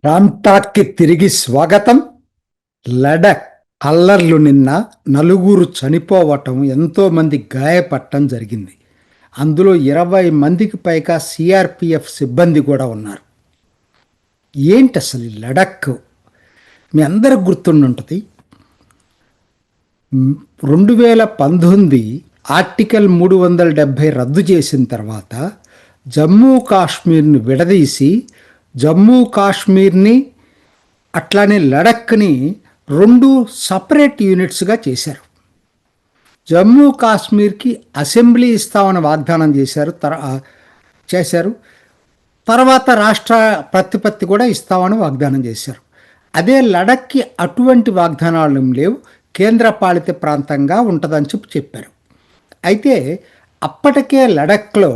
రామ్టాక్కి తిరిగి స్వాగతం. లడక్ అల్లర్లు నిన్న నలుగురు చనిపోవటం, ఎంతో మంది గాయపడటం జరిగింది. అందులో 20 మందికి పైగా సిఆర్పిఎఫ్ సిబ్బంది కూడా ఉన్నారు. ఏంటి అసలు ఈ లడక్? మీ అందరికి గుర్తుండుంటుంది. 2019 ఆర్టికల్ 370 రద్దు చేసిన తర్వాత జమ్మూ కాశ్మీర్ని విడదీసి జమ్మూ కాశ్మీర్ని అట్లానే లడఖ్ని 2 సపరేట్ యూనిట్స్గా చేశారు. జమ్మూ కాశ్మీర్కి అసెంబ్లీ ఇస్తామని వాగ్దానం చేశారు. తర్వాత రాష్ట్ర ప్రతిపత్తి కూడా ఇస్తామని వాగ్దానం చేశారు. అదే లడఖ్కి అటువంటి వాగ్దానాలు లేవు, కేంద్రపాలిత ప్రాంతంగా ఉంటుందని చెప్పారు. అయితే అప్పటికే లడఖ్లో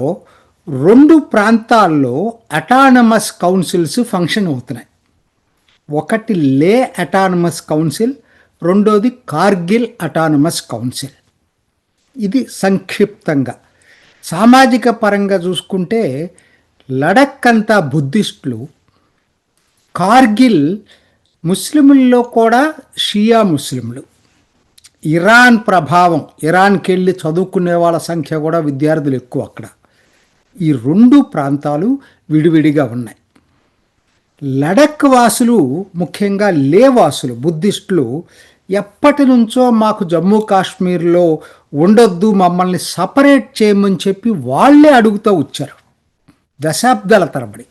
2 ప్రాంతాల్లో అటానమస్ కౌన్సిల్స్ ఫంక్షన్ అవుతున్నాయి. ఒకటి లే అటానమస్ కౌన్సిల్, రెండోది కార్గిల్ అటానమస్ కౌన్సిల్. ఇది సంక్షిప్తంగా. సామాజిక పరంగా చూసుకుంటే లడఖ్ అంతా బుద్ధిస్టులు, కార్గిల్ ముస్లింల్లో కూడా షియా ముస్లింలు. ఇరాన్ ప్రభావం, ఇరాన్కి వెళ్ళి చదువుకునే వాళ్ళ సంఖ్య కూడా విద్యార్థులు ఎక్కువ అక్కడ. ఈ 2 ప్రాంతాలు విడివిడిగా ఉన్నాయి. లడఖ్ వాసులు, ముఖ్యంగా లే వాసులు, బుద్ధిస్టులు ఎప్పటి నుంచో మాకు జమ్మూ కాశ్మీర్లో ఉండొద్దు, మమ్మల్ని సపరేట్ చేయమని చెప్పి వాళ్ళే అడుగుతూ వచ్చారు దశాబ్దాల తరబడి.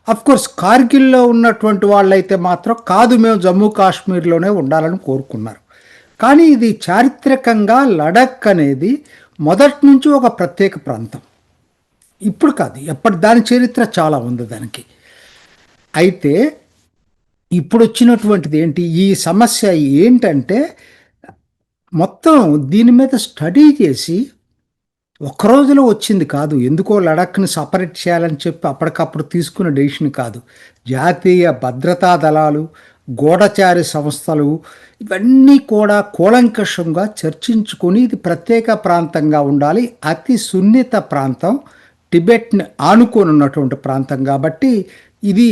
అఫ్కోర్స్ కార్గిల్లో ఉన్నటువంటి వాళ్ళైతే మాత్రం కాదు, మేము జమ్మూ కాశ్మీర్లోనే ఉండాలని కోరుకున్నారు. కానీ ఇది చారిత్రకంగా లడఖ్ అనేది మొదటి నుంచి ఒక ప్రత్యేక ప్రాంతం. ఇప్పుడు కాదు, ఎప్పటి దాని చరిత్ర చాలా ఉంది దానికి. అయితే ఇప్పుడు వచ్చినటువంటిది ఏంటి, ఈ సమస్య ఏంటంటే మొత్తం దీని మీద స్టడీ చేసి ఒక్క రోజులో వచ్చింది కాదు. ఎందుకో లడఖ్ని సపరేట్ చేయాలని చెప్పి అప్పటికప్పుడు తీసుకున్న డెసిషన్ కాదు. జాతీయ భద్రతా దళాలు, గూఢచారి సంస్థలు ఇవన్నీ కూడా కూలంకషంగా చర్చించుకొని ఇది ప్రత్యేక ప్రాంతంగా ఉండాలి. అతి సున్నిత ప్రాంతం, టిబెట్ని ఆనుకొని ఉన్నటువంటి ప్రాంతం కాబట్టి ఇది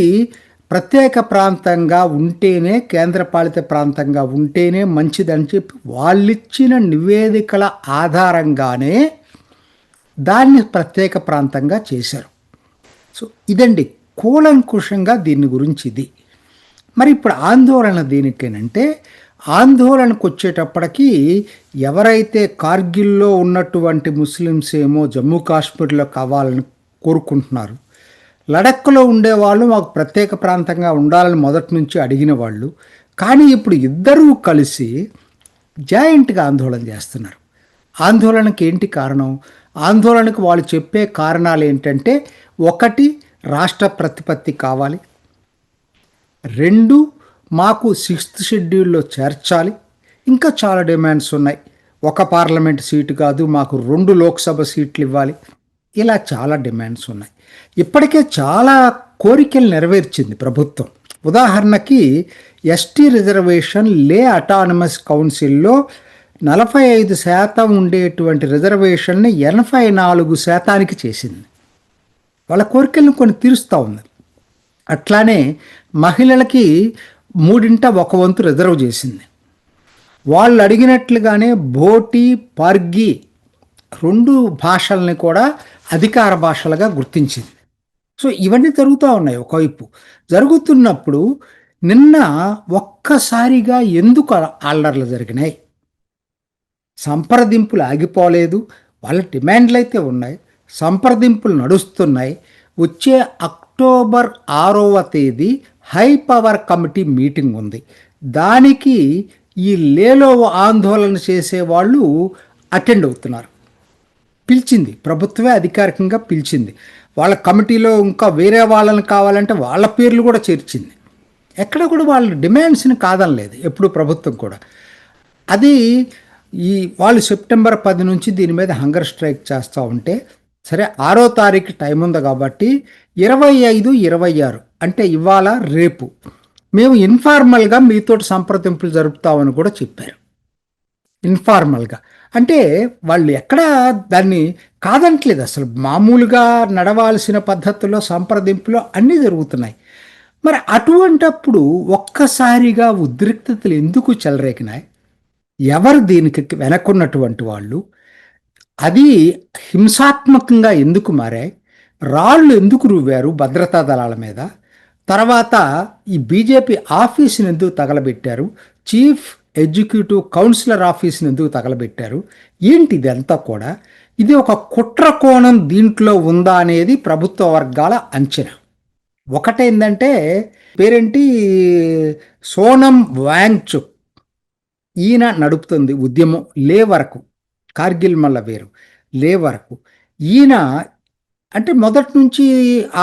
ప్రత్యేక ప్రాంతంగా ఉంటేనే, కేంద్రపాలిత ప్రాంతంగా ఉంటేనే మంచిదని చెప్పి వాళ్ళిచ్చిన నివేదికల ఆధారంగానే దాన్ని ప్రత్యేక ప్రాంతంగా చేశారు. సో ఇదండి కూలంకుషంగా దీని గురించి ఇది. మరి ఇప్పుడు ఆందోళన దేనికేనంటే, ఆందోళనకు వచ్చేటప్పటికీ ఎవరైతే కార్గిల్లో ఉన్నటువంటి ముస్లిమ్స్ ఏమో జమ్మూ కాశ్మీర్లో కావాలని కోరుకుంటున్నారు, లడఖ్లో ఉండేవాళ్ళు మాకు ప్రత్యేక ప్రాంతంగా ఉండాలని మొదటి నుంచి అడిగిన వాళ్ళు, కానీ ఇప్పుడు ఇద్దరూ కలిసి జాయింట్గా ఆందోళన చేస్తున్నారు. ఆందోళనకి ఏంటి కారణం? ఆందోళనకు వాళ్ళు చెప్పే కారణాలు ఏంటంటే, 1 రాష్ట్ర ప్రతిపత్తి కావాలి, 2 మాకు 6th షెడ్యూల్లో చేర్చాలి, ఇంకా చాలా డిమాండ్స్ ఉన్నాయి. 1 పార్లమెంట్ సీటు కాదు, మాకు 2 లోక్సభ సీట్లు ఇవ్వాలి, ఇలా చాలా డిమాండ్స్ ఉన్నాయి. ఇప్పటికే చాలా కోరికలు నెరవేర్చింది ప్రభుత్వం. ఉదాహరణకి ఎస్టీ రిజర్వేషన్ లే అటానమస్ కౌన్సిల్లో 45% ఉండేటువంటి రిజర్వేషన్ని 84% చేసింది. వాళ్ళ కోరికలను కొన్ని తీరుస్తూ ఉంది. అట్లానే మహిళలకి 1/3 రిజర్వ్ చేసింది. వాళ్ళు అడిగినట్లుగానే భోటి, పార్గి 2 భాషల్ని కూడా అధికార భాషలుగా గుర్తించింది. సో ఇవన్నీ జరుగుతూ ఉన్నాయి. ఒకవైపు జరుగుతున్నప్పుడు నిన్న ఒక్కసారిగా ఎందుకు అల్లర్లు జరిగినాయి? సంప్రదింపులు ఆగిపోలేదు, వాళ్ళ డిమాండ్లు అయితే ఉన్నాయి, సంప్రదింపులు నడుస్తున్నాయి. వచ్చే అక్టోబర్ 6వ తేదీ హై పవర్ కమిటీ మీటింగ్ ఉంది. దానికి ఈ లేలో ఆందోళన చేసేవాళ్ళు అటెండ్ అవుతున్నారు. పిలిచింది ప్రభుత్వమే, అధికారికంగా పిలిచింది. వాళ్ళ కమిటీలో ఇంకా వేరే వాళ్ళని కావాలంటే వాళ్ళ పేర్లు కూడా చేర్చింది. ఎక్కడ కూడా వాళ్ళ డిమాండ్స్ని కాదనలేదు ఎప్పుడు ప్రభుత్వం కూడా. అది వాళ్ళు సెప్టెంబర్ 10 నుంచి దీని మీద హంగర్ స్ట్రైక్ చేస్తూ ఉంటే, సరే 6వ తారీఖు టైం ఉంది కాబట్టి 25, 26 అంటే ఇవాళ రేపు మేము ఇన్ఫార్మల్గా మీతోటి సంప్రదింపులు జరుపుతామని కూడా చెప్పారు. ఇన్ఫార్మల్గా అంటే వాళ్ళు ఎక్కడా దాన్ని కాదంటలేదు. అసలు మామూలుగా నడవాల్సిన పద్ధతిలో సంప్రదింపులో అన్నీ జరుగుతున్నాయి. మరి అటువంటప్పుడు ఒక్కసారిగా ఉద్రిక్తతలు ఎందుకు చెలరేగినాయి? ఎవరు దీనికి వెనకున్నటువంటి వాళ్ళు? అది హింసాత్మకంగా ఎందుకు మారాయి? రాళ్ళు ఎందుకు రువ్వారు భద్రతా దళాల మీద? తర్వాత ఈ బీజేపీ ఆఫీస్‌ని ఎందుకు తగలబెట్టారు? చీఫ్ ఎగ్జిక్యూటివ్ కౌన్సిలర్ ఆఫీస్‌ని ఎందుకు తగలబెట్టారు? ఏంటి ఇదంతా కూడా? ఇది ఒక కుట్ర కోణం దీంట్లో ఉందా అనేది ప్రభుత్వ వర్గాల అంచనా. ఒకటేందంటే పేరేంటి, సోనం వాంగ్‌చుక్ ఈయన నడుపుతుంది ఉద్యమం లే వరకు. కార్గిల్ మల్ల వేరు. లే వరకు. ఈయన అంటే మొదటి నుంచి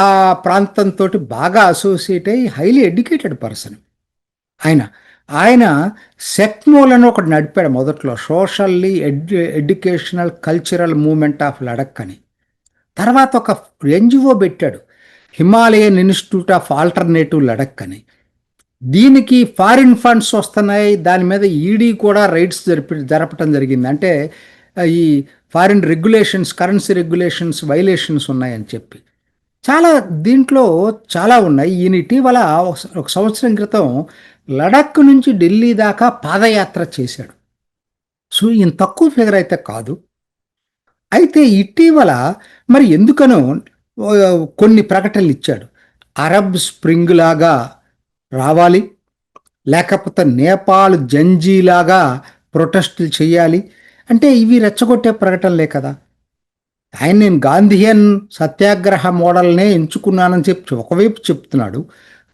ఆ ప్రాంతంతోటి బాగా అసోసియేట్ అయ్యి హైలీ ఎడ్యుకేటెడ్ పర్సన్ ఆయన. ఆయన సెక్మోల్ అని ఒకటి నడిపాడు మొదట్లో. Socially educational cultural movement of Ladakh అని. తర్వాత ఒక ఎన్‌జీఓ పెట్టాడు. Himalayan institute of alternative Ladakh అని. దీనికి ఫారిన్ ఫండ్స్ వస్తున్నాయి. దాని మీద ఈడీ కూడా రైడ్స్ జరపటం జరిగింది. అంటే ఈ foreign regulations, currency regulations violations ఉన్నాయని చెప్పి. చాలా దీంట్లో చాలా ఉన్నాయి. ఈయన ఇటీవల ఒక సంవత్సరం క్రితం లడఖ్ నుంచి ఢిల్లీ దాకా పాదయాత్ర చేశాడు. సో ఈయన తక్కువ ఫిగర్ అయితే కాదు. అయితే ఇటీవల మరి ఎందుకనో కొన్ని ప్రకటనలు ఇచ్చాడు. అరబ్ స్ప్రింగ్ లాగా రావాలి, లేకపోతే నేపాల్ జంజీలాగా ప్రొటెస్టులు చేయాలి. అంటే ఇవి రెచ్చగొట్టే ప్రకటనలే కదా. నేను గాంధీయన్ సత్యాగ్రహ మోడల్నే ఎంచుకున్నానని చెప్పి ఒకవైపు చెప్తున్నాడు.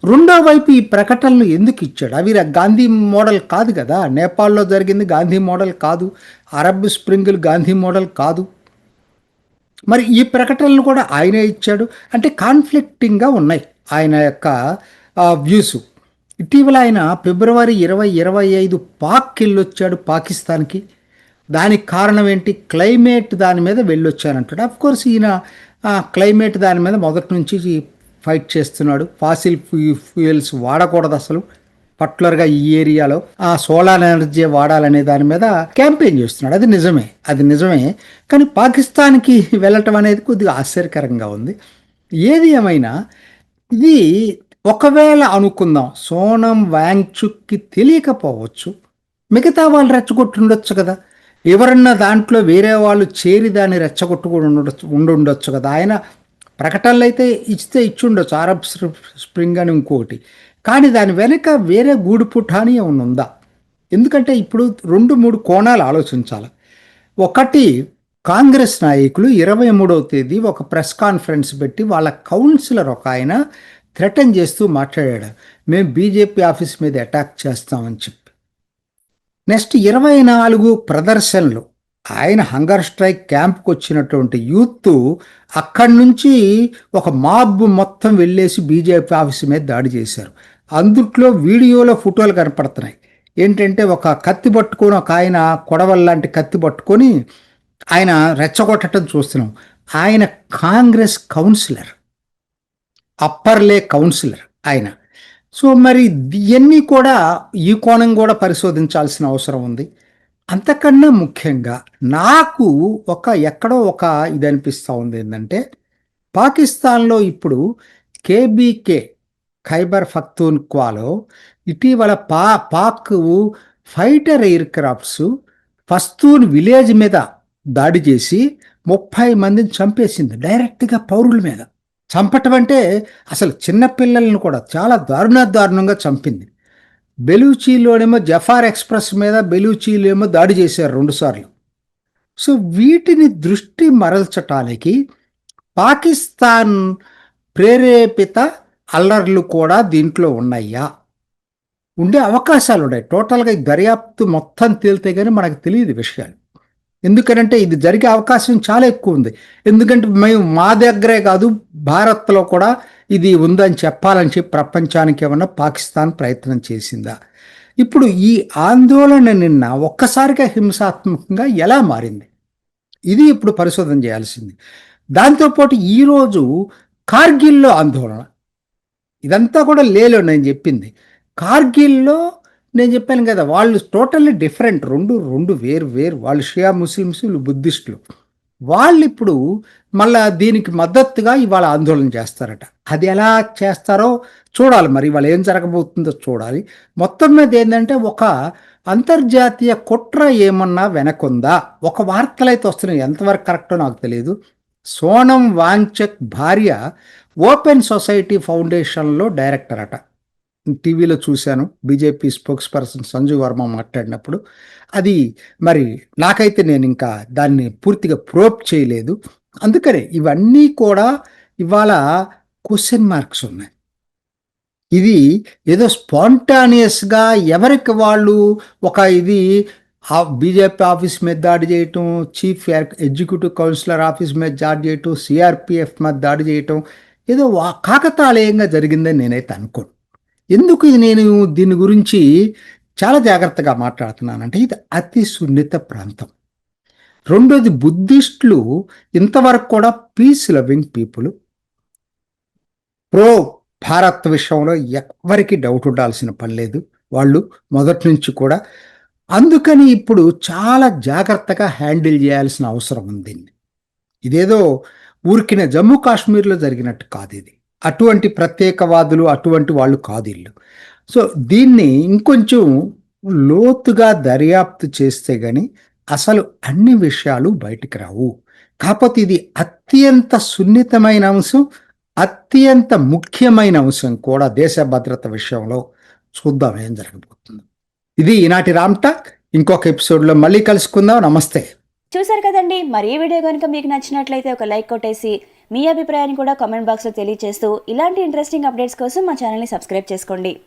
రెండో వైపు ఈ ప్రకటనలు ఎందుకు ఇచ్చాడు? అవి గాంధీ మోడల్ కాదు కదా. నేపాల్లో జరిగింది గాంధీ మోడల్ కాదు. అరబ్ స్ప్రింగులు గాంధీ మోడల్ కాదు. మరి ఈ ప్రకటనలు కూడా ఆయనే ఇచ్చాడు. అంటే కాన్ఫ్లిక్టింగ్గా ఉన్నాయి ఆయన యొక్క వ్యూస్. ఇటీవల ఆయన ఫిబ్రవరి 2025 పాక్ వెళ్ళొచ్చాడు పాకిస్తాన్కి. దానికి కారణం ఏంటి? క్లైమేట్ దాని మీద వెళ్ళొచ్చానంటాడు. కోర్స్ ఈయన క్లైమేట్ దాని మీద మొదటి నుంచి ఫైట్ చేస్తున్నాడు. ఫాసిల్ ఫ్యూయల్స్ వాడకూడదు అసలు, పర్టికులర్గా ఈ ఏరియాలో సోలార్ ఎనర్జీ వాడాలనే దాని మీద క్యాంపెయిన్ చేస్తున్నాడు. అది నిజమే. కానీ పాకిస్తాన్కి వెళ్ళటం అనేది కొద్దిగా ఆశ్చర్యకరంగా ఉంది. ఏది ఏమైనా ఇది ఒకవేళ అనుకుందాం సోనం వాంగ్చుక్కి తెలియకపోవచ్చు, మిగతా వాళ్ళు రెచ్చగొట్టుండొచ్చు కదా. ఎవరన్నా దాంట్లో వేరే వాళ్ళు చేరి దాన్ని రెచ్చగొట్టుకుని ఉండుండొచ్చు కదా. ఆయన ప్రకటనలు అయితే ఇచ్చుండొచ్చు, అరబ్ స్ప్రింగ్ అని ఇంకోటి. కానీ దాని వెనక వేరే గూడు పుఠాని ఏమన్నా ఉందా? ఎందుకంటే ఇప్పుడు 2-3 కోణాలు ఆలోచించాలి. ఒకటి, కాంగ్రెస్ నాయకులు 23వ తేదీ ఒక ప్రెస్ కాన్ఫరెన్స్ పెట్టి వాళ్ళ కౌన్సిలర్ ఒక ఆయన థ్రెటన్ చేస్తూ మాట్లాడాడు, మేము బీజేపీ ఆఫీస్ మీద అటాక్ చేస్తామని చెప్పి. నెక్స్ట్ 24 ప్రదర్శనలు. ఆయన హంగర్ స్ట్రైక్ క్యాంప్కి వచ్చినటువంటి యూత్ అక్కడి నుంచి ఒక మాబ్ మొత్తం వెళ్ళేసి బీజేపీ ఆఫీస్ మీద దాడి చేశారు. అందుట్లో వీడియోలో ఫోటోలు కనపడుతున్నాయి. ఏంటంటే ఒక కత్తి పట్టుకొని, ఒక ఆయన కొడవల్లాంటి కత్తి పట్టుకొని ఆయన రెచ్చగొట్టడం చూస్తున్నాం. ఆయన కాంగ్రెస్ కౌన్సిలర్, అప్పర్లే కౌన్సిలర్ ఆయన. సో మరి ఇవన్నీ కూడా ఈ కోణం కూడా పరిశోధించాల్సిన అవసరం ఉంది. అంతకన్నా ముఖ్యంగా నాకు ఎక్కడో ఇది అనిపిస్తూ ఉంది ఏంటంటే, పాకిస్తాన్లో ఇప్పుడు కేబీకే ఖైబర్ పఖ్తూన్ఖ్వాలో ఇటీవల Pak fighter air crafts Pashtun village మీద దాడి చేసి 30 మందిని చంపేసింది డైరెక్ట్గా పౌరుల మీద. చంపటం అంటే అసలు చిన్నపిల్లలను కూడా చాలా దారుణంగా చంపింది. బెలూచీలోనేమో జఫార్ ఎక్స్ప్రెస్ మీద బెలూచీలో ఏమో దాడి చేశారు 2 సార్లు. సో వీటిని దృష్టి మరల్చటానికి పాకిస్తాన్ ప్రేరేపిత అల్లర్లు కూడా దీంట్లో ఉన్నాయా? ఉండే అవకాశాలు ఉన్నాయి. టోటల్గా దర్యాప్తు మొత్తం తేలితే కానీ మనకు తెలియదు విషయాలు. ఎందుకనంటే ఇది జరిగే అవకాశం చాలా ఎక్కువ ఉంది. ఎందుకంటే మేము మా దగ్గరే కాదు, భారత్లో కూడా ఇది ఉందని చెప్పాలని చెప్పి ప్రపంచానికి ఏమన్నా పాకిస్తాన్ ప్రయత్నం చేసిందా? ఇప్పుడు ఈ ఆందోళన నిన్న ఒక్కసారిగా హింసాత్మకంగా ఎలా మారింది? ఇది ఇప్పుడు పరిశోధన చేయాల్సింది. దాంతోపాటు ఈరోజు కార్గిల్లో ఆందోళన. ఇదంతా కూడా లేలో నేను చెప్పింది. కార్గిల్లో నేను చెప్పాను కదా, వాళ్ళు టోటల్లీ డిఫరెంట్. రెండు వేరు వాళ్ళు షియా ముస్లిమ్స్, వీళ్ళు బుద్ధిస్టులు. వాళ్ళు ఇప్పుడు మళ్ళా దీనికి మద్దతుగా ఇవాళ ఆందోళన చేస్తారట. అది ఎలా చేస్తారో చూడాలి, మరి ఇవాళ ఏం జరగబోతుందో చూడాలి. మొత్తం మీద ఏంటంటే ఒక అంతర్జాతీయ కుట్ర ఏమన్నా వెనకుందా? ఒక వార్తలైతే వస్తున్నాయి, ఎంతవరకు కరెక్టో నాకు తెలియదు. సోనం వాంగ్చక్ భార్య ఓపెన్ సొసైటీ ఫౌండేషన్లో డైరెక్టర్ అట. టీవీలో చూశాను, BJP spokes person Sanju Varma మాట్లాడినప్పుడు. అది మరి నాకైతే నేను ఇంకా దాన్ని పూర్తిగా ప్రోబ్ చేయలేదు. అందుకనే ఇవన్నీ కూడా ఇవాళ క్వశ్చన్ మార్క్స్ ఉన్నాయి. ఇది ఏదో స్పాంటానియస్గా ఎవరికి వాళ్ళు ఒక ఇది బీజేపీ ఆఫీస్ మీద దాడి చేయటం, చీఫ్ ఎగ్జిక్యూటివ్ కౌన్సిలర్ ఆఫీస్ మీద దాడి చేయటం, సిఆర్పిఎఫ్ మీద దాడి చేయటం ఏదో కాకతాళీయంగా జరిగిందని నేనైతే అనుకోను. ఎందుకు ఇది నేను దీని గురించి చాలా జాగ్రత్తగా మాట్లాడుతున్నానంటే, ఇది అతి సున్నిత ప్రాంతం. రెండోది, బుద్ధిస్టులు ఇంతవరకు కూడా peace loving people, pro Bharat విషయంలో ఎవ్వరికి డౌట్ ఉండాల్సిన పని లేదు, వాళ్ళు మొదటి నుంచి కూడా. అందుకని ఇప్పుడు చాలా జాగ్రత్తగా హ్యాండిల్ చేయాల్సిన అవసరం ఉంది. ఇదేదో ఊరికిన జమ్మూ కాశ్మీర్లో జరిగినట్టు కాదు ఇది. అటువంటి ప్రత్యేకవాదులు అటువంటి వాళ్ళు కాదు ఇల్లు. సో దీన్ని ఇంకొంచెం లోతుగా దర్యాప్తు చేస్తే గాని అసలు అన్ని విషయాలు బయటికి రావు. కాకపోతే ఇది అత్యంత సున్నితమైన అంశం, అత్యంత ముఖ్యమైన అంశం కూడా దేశ భద్రత విషయంలో. చూద్దాం ఏం జరగబోతుందో. ఇది ఈనాటి రామ్ టాక్. ఇంకొక ఎపిసోడ్లో మళ్ళీ కలుసుకుందాం. నమస్తే. చూసారు కదండి, మరి ఈ వీడియో కనుక మీకు నచ్చినట్లయితే ఒక లైక్ కొట్టేసి మీ అభిప్రాయాన్ని కూడా కామెంట్ బాక్స్లో తెలియజేస్తూ ఇలాంటి ఇంట్రెస్టింగ్ అప్డేట్స్ కోసం మా ఛానల్ని సబ్స్క్రైబ్ చేసుకోండి.